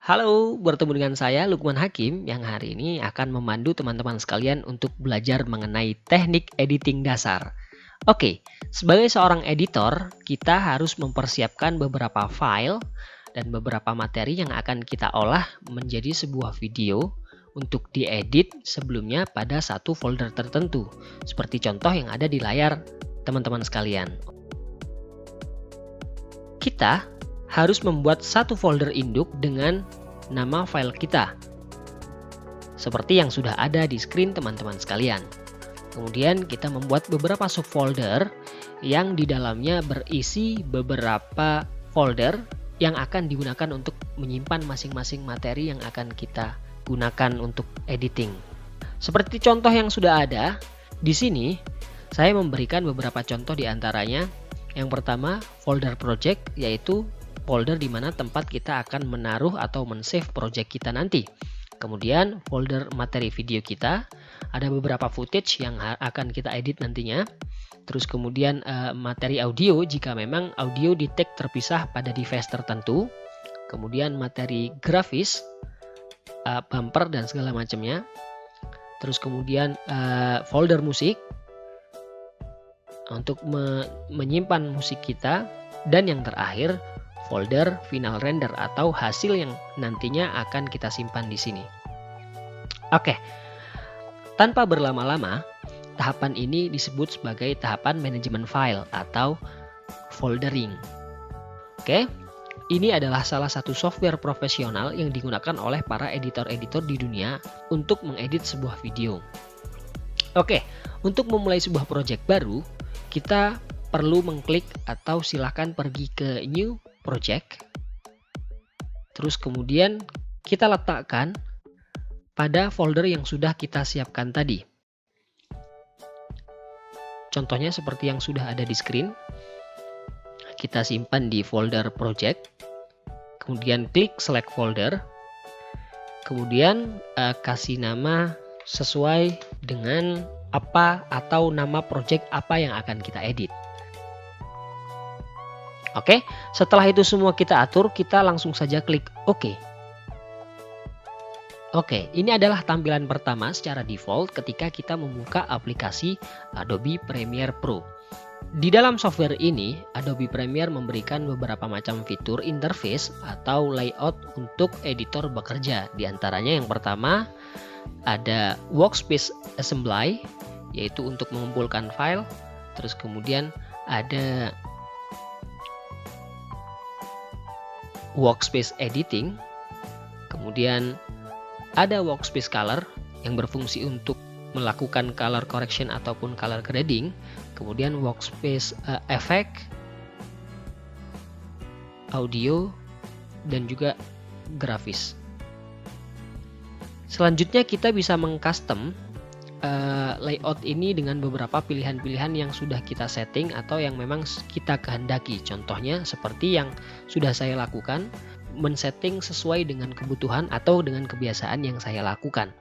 Halo, bertemu dengan saya Lukman Hakim yang hari ini akan memandu teman-teman sekalian untuk belajar mengenai teknik editing dasar. Oke, sebagai seorang editor, kita harus mempersiapkan beberapa file dan beberapa materi yang akan kita olah menjadi sebuah video untuk diedit sebelumnya pada satu folder tertentu, seperti contoh yang ada di layar teman-teman sekalian. Kita harus membuat satu folder induk dengan nama file kita, seperti yang sudah ada di screen teman-teman sekalian. Kemudian kita membuat beberapa subfolder yang di dalamnya berisi beberapa folder yang akan digunakan untuk menyimpan masing-masing materi yang akan kita gunakan untuk editing. Seperti contoh yang sudah ada, di sini saya memberikan beberapa contoh di antaranya. Yang pertama, folder project, yaitu folder di mana tempat kita akan menaruh atau men-save project kita nanti. Kemudian folder materi video kita, ada beberapa footage yang akan kita edit nantinya. Terus kemudian materi audio jika memang audio di tag terpisah pada device tertentu. Kemudian materi grafis, bumper dan segala macamnya. Terus kemudian folder musik untuk menyimpan musik kita, dan yang terakhir folder final render atau hasil yang nantinya akan kita simpan di sini. Oke, tanpa berlama-lama, tahapan ini disebut sebagai tahapan manajemen file atau foldering. Oke, ini adalah salah satu software profesional yang digunakan oleh para editor-editor di dunia untuk mengedit sebuah video. Oke, untuk memulai sebuah project baru, kita perlu mengklik atau silakan pergi ke New Project. Terus kemudian kita letakkan pada folder yang sudah kita siapkan tadi. Contohnya seperti yang sudah ada di screen. Kita simpan di folder project. Kemudian klik select folder. Kemudian kasih nama sesuai dengan apa atau nama project apa yang akan kita edit. Oke, setelah itu semua kita atur, kita langsung saja klik OK. Oke, ini adalah tampilan pertama secara default ketika kita membuka aplikasi Adobe Premiere Pro. Di dalam software ini, Adobe Premiere memberikan beberapa macam fitur interface atau layout untuk editor bekerja. Di antaranya yang pertama, ada Workspace Assembly, yaitu untuk mengumpulkan file. Terus kemudian ada Workspace Editing. Kemudian ada Workspace Color yang berfungsi untuk melakukan color correction ataupun color grading. Kemudian Workspace Effect, Audio, dan juga Grafis. Selanjutnya kita bisa mengcustom layout ini dengan beberapa pilihan-pilihan yang sudah kita setting atau yang memang kita kehendaki. Contohnya seperti yang sudah saya lakukan, men-setting sesuai dengan kebutuhan atau dengan kebiasaan yang saya lakukan.